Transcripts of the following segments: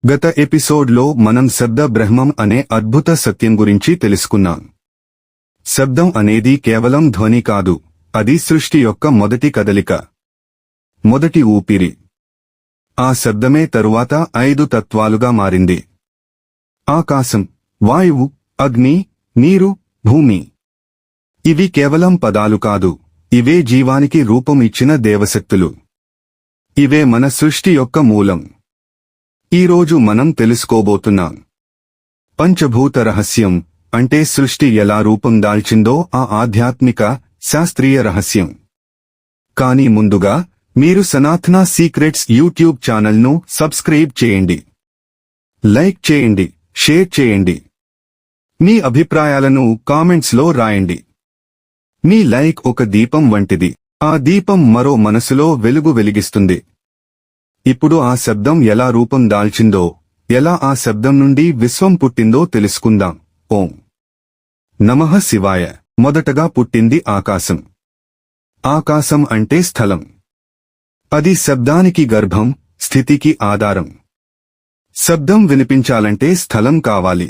గత ఎపిసోడ్లో మనం శబ్ద బ్రహ్మం అనే అద్భుత సత్యం గురించి తెలుసుకున్నాం. శబ్దం అనేది కేవలం ధ్వని కాదు, అది సృష్టి యొక్క మొదటి కదలిక, మొదటి ఊపిరి. ఆ శబ్దమే తరువాత 5 తత్వాలుగా మారింది: ఆకాశం, వాయువు, అగ్ని, నీరు, భూమి. ఇవి కేవలం పదాలు కాదు, ఇవే జీవానికి రూపం ఇచ్చిన దేవశక్తులు. ఇవే మన సృష్టి యొక్క మూలం. ఈరోజు మనం తెలుసుకోబోతున్నాం పంచభూత రహస్యం, అంటే సృష్టి ఎలా రూపం దాల్చిందో ఆ ఆధ్యాత్మిక, శాస్త్రీయ రహస్యం. కానీ ముందుగా మీరు సనాతన సీక్రెట్స్ యూట్యూబ్ ఛానల్ను సబ్స్క్రైబ్ చేయండి, లైక్ చేయండి, షేర్ చేయండి. మీ అభిప్రాయాలను కామెంట్స్లో రాయండి. మీ లైక్ ఒక దీపం వంటిది. ఆ దీపం మరో మనసులో వెలుగు వెలిగిస్తుంది. ఇప్పుడు ఆ శబ్దం ఎలా రూపం దాల్చిందో, ఎలా ఆ శబ్దం నుండి విశ్వం పుట్టిందో తెలుసుకుందాం. ఓం నమః శివాయ. మొదటగా పుట్టింది ఆకాశం. ఆకాశం అంటే స్థలం. అది శబ్దానికి గర్భం, స్థితికి ఆధారం. శబ్దం వినిపించాలంటే స్థలం కావాలి.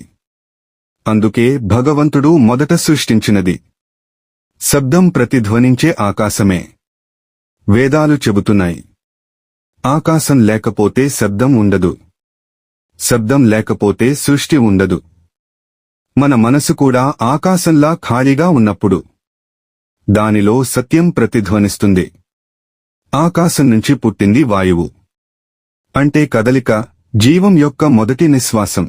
అందుకే భగవంతుడు మొదట సృష్టించినది శబ్దం ప్రతిధ్వనించే ఆకాశమే. వేదాలు చెబుతున్నాయి, ఆకాశం లేకపోతే శబ్దం ఉండదు, శబ్దం లేకపోతే సృష్టి ఉండదు. మన మనసు కూడా ఆకాశంలా ఖాళీగా ఉన్నప్పుడు దానిలో సత్యం ప్రతిధ్వనిస్తుంది. ఆకాశం నుంచి పుట్టింది వాయువు, అంటే కదలిక, జీవం యొక్క మొదటి నిశ్వాసం.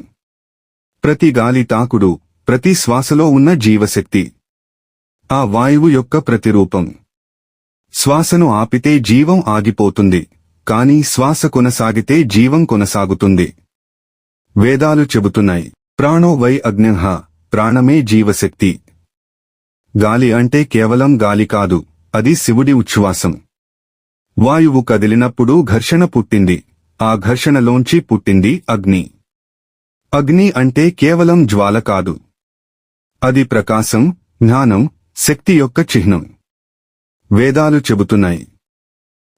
ప్రతి గాలి తాకుడు, ప్రతి శ్వాసలో ఉన్న జీవశక్తి ఆ వాయువు యొక్క ప్రతిరూపం. శ్వాసను ఆపితే జీవం ఆగిపోతుంది, కానీ శ్వాస కొనసాగితే జీవం కొనసాగుతుంది. వేదాలు చెబుతున్నాయి, ప్రాణో వై అగ్నిః, ప్రాణమే జీవశక్తి. గాలి అంటే కేవలం గాలి కాదు, అది శివుడి ఉచ్ఛ్వాసం. వాయువు కదిలినప్పుడు ఘర్షణ పుట్టింది, ఆ ఘర్షణలోంచి పుట్టింది అగ్ని. అగ్ని అంటే కేవలం జ్వాల కాదు, అది ప్రకాశం, జ్ఞానం, శక్తి యొక్క చిహ్నం. వేదాలు చెబుతున్నాయి,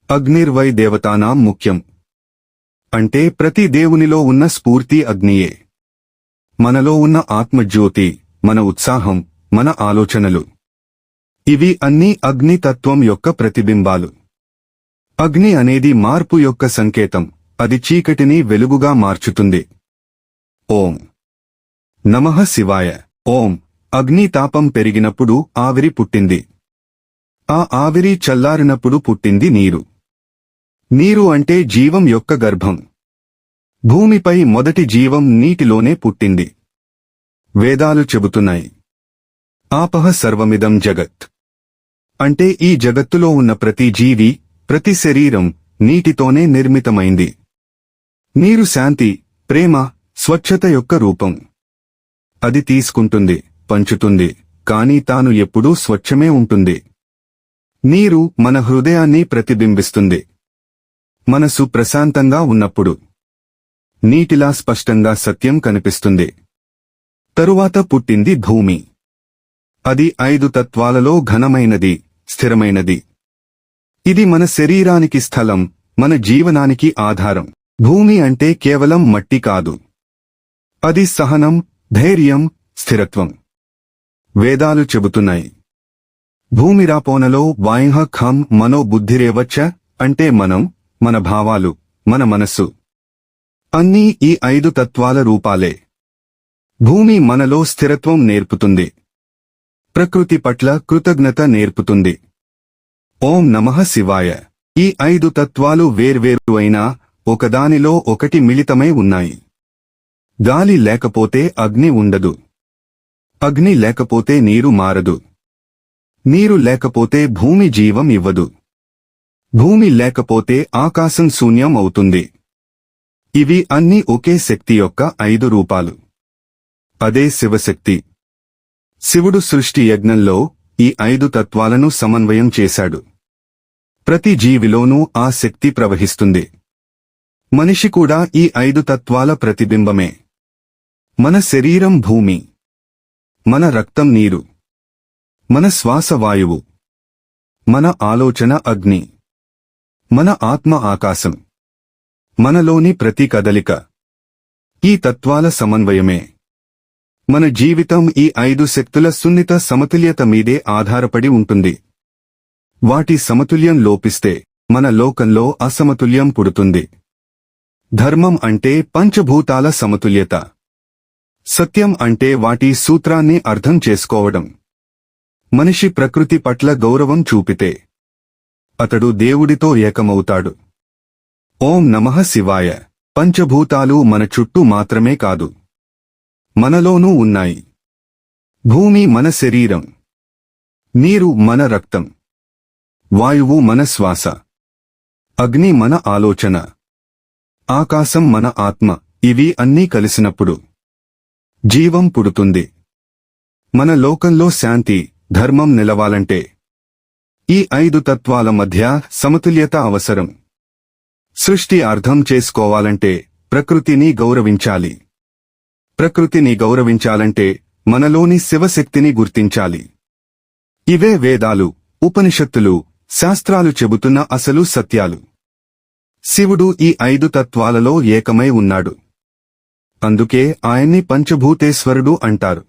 అగ్నిర్వై దేవతానాం ముఖ్యం, అంటే ప్రతి దేవునిలో ఉన్న స్ఫూర్తి అగ్నియే. మనలో ఉన్న ఆత్మజ్యోతి, మన ఉత్సాహం, మన ఆలోచనలు, ఇవి అన్నీ అగ్ని తత్వం యొక్క ప్రతిబింబాలు. అగ్ని అనేది మార్పు యొక్క సంకేతం, అది చీకటిని వెలుగుగా మార్చుతుంది. ఓం నమః శివాయ. ఓం. అగ్ని తాపం పెరిగినప్పుడు ఆవిరి పుట్టింది. ఆ ఆవిరి చల్లారినప్పుడు పుట్టింది నీరు. నీరు అంటే జీవం యొక్క గర్భం. భూమిపై మొదటి జీవం నీటిలోనే పుట్టింది. వేదాలు చెబుతున్నాయి, ఆపః సర్వమిదం జగత్, అంటే ఈ జగత్తులో ఉన్న ప్రతి జీవి, ప్రతి శరీరం నీటితోనే నిర్మితమైంది. నీరు శాంతి, ప్రేమ, స్వచ్ఛత యొక్క రూపం. అది తీసుకుంటుంది, పంచుతుంది, కానీ తాను ఎప్పుడూ స్వచ్ఛమే ఉంటుంది. నీరు మన హృదయాన్ని ప్రతిబింబిస్తుంది. మనసు ప్రశాంతంగా ఉన్నప్పుడు నీటిలా స్పష్టంగా సత్యం కనిపిస్తుంది. తరువాత పుట్టింది భూమి. అది 5 తత్వాలలో ఘనమైనది, స్థిరమైనది. ఇది మన శరీరానికి స్థలం, మన జీవనానికి ఆధారం. భూమి అంటే కేవలం మట్టి కాదు, అది సహనం, ధైర్యం, స్థిరత్వం. వేదాలు చెబుతున్నాయి, భూమిరాపోనలో వాయుః ఖం మనో బుద్ధిరేవచ్చ, అంటే మనం, మన భావాలు, మన మనస్సు, అన్నీ ఈ 5 తత్వాల రూపాలే. భూమి మనలో స్థిరత్వం నేర్పుతుంది, ప్రకృతి పట్ల కృతజ్ఞత నేర్పుతుంది. ఓం నమః శివాయ. ఈ 5 తత్వాలు వేర్వేరు అయినా ఒకదానిలో ఒకటి మిళితమై ఉన్నాయి. గాలి లేకపోతే అగ్ని ఉండదు, అగ్ని లేకపోతే నీరు మారదు, నీరు లేకపోతే భూమి జీవం ఇవ్వదు, భూమి లేకపోతే ఆకాశం శూన్యం అవుతుంది. ఇవి అన్నీ ఒకే శక్తి యొక్క 5 రూపాలు. అదే శివశక్తి. శివుడు సృష్టి యజ్ఞంలో ఈ 5 తత్వాలను సమన్వయం చేశాడు. ప్రతి జీవిలోనూ ఆ శక్తి ప్రవహిస్తుంది. మనిషి కూడా ఈ 5 తత్వాల ప్రతిబింబమే. మన శరీరం భూమి, మన రక్తం నీరు, మన శ్వాస వాయువు, మన ఆలోచన అగ్ని, మన ఆత్మ ఆకాశం. మనలోని ప్రతి కదలిక, ఈ తత్వాల సమన్వయమే మన జీవితం ఈ 5 శక్తుల సున్నిత సమతుల్యత మీదే ఆధారపడి ఉంటుంది. వాటి సమతుల్యం లోపిస్తే మన లోకంలో అసమతుల్యం పుడుతుంది. ధర్మం అంటే పంచభూతాల సమతుల్యత. సత్యం అంటే వాటి సూత్రాన్ని అర్థం చేసుకోవడం. మనిషి ప్రకృతి పట్ల గౌరవం చూపితే అతడు దేవుడితో ఏకమవుతాడు. ఓం నమః శివాయ. పంచభూతాలు మన చుట్టూ మాత్రమే కాదు, మనలోనూ ఉన్నాయి. భూమి మన శరీరం, నీరు మన రక్తం, వాయువు మన శ్వాస, అగ్ని మన ఆలోచన, ఆకాశం మన ఆత్మ. ఇవి అన్నీ కలిసినప్పుడు జీవం పుడుతుంది. మన లోకంలో శాంతి, ధర్మం నిలవాలంటే ఈ 5 తత్వాల మధ్య సమతుల్యత అవసరం. సృష్టి అర్థం చేసుకోవాలంటే ప్రకృతిని గౌరవించాలి. ప్రకృతిని గౌరవించాలంటే మనలోని శివశక్తిని గుర్తించాలి. ఇవే వేదాలు, ఉపనిషత్తులు, శాస్త్రాలు చెబుతున్న అసలు సత్యాలు. శివుడు ఈ 5 తత్వాలలో ఏకమై ఉన్నాడు. అందుకే ఆయన్ని పంచభూతేశ్వరుడు అంటారు.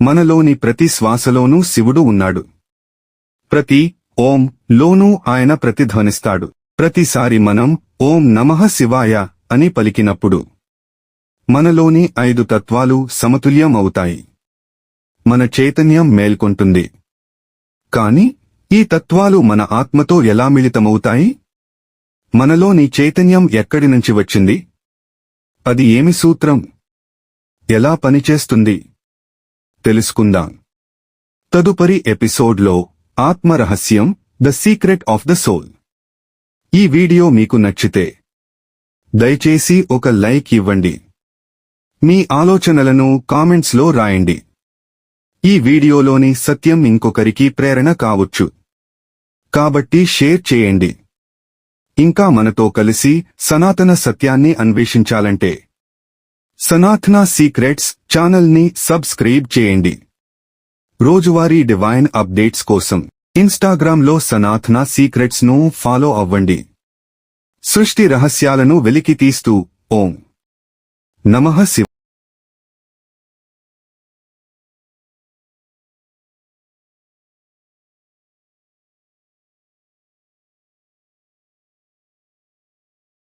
మనలోని ప్రతి శ్వాసలోనూ శివుడు ఉన్నాడు. ప్రతి ఓం లోనూ ఆయన ప్రతిధ్వనిస్తాడు. ప్రతిసారి మనం ఓం నమః శివాయ అని పలికినప్పుడు మనలోని 5 తత్వాలు సమతుల్యం అవుతాయి. మన చైతన్యం మేల్కొంటుంది. కాని ఈ తత్వాలు మన ఆత్మతో ఎలా మిళితమవుతాయి? మనలోని చైతన్యం ఎక్కడి నుంచి వచ్చింది? అది ఏమి సూత్రం? ఎలా పనిచేస్తుంది? తెలుసుకుందాం. తదుపరి ఎపిసోడ్లో ఆత్మ రహస్యం, the secret of the soul. ఈ వీడియో మీకు నచ్చితే దయచేసి ఒక లైక్ ఇవ్వండి. మీ ఆలోచనలను కామెంట్స్లో రాయండి. ఈ వీడియోలోని సత్యం ఇంకొకరికి ప్రేరణ కావచ్చు. కాబట్టి షేర్ చేయండి. ఇంకా మనతో కలిసి సనాతన సత్యాన్ని అన్వేషించాలంటే సనాతన సీక్రెట్స్ ఛానల్ని సబ్స్క్రైబ్ చేయండి. రోజువారీ డివైన్ అప్డేట్స్ కోసం ఇన్స్టాగ్రామ్లో సనాతన సీక్రెట్స్ ను ఫాలో అవ్వండి. సృష్టి రహస్యాలను వెలికితీస్తూ ఓం నమః శివాయ.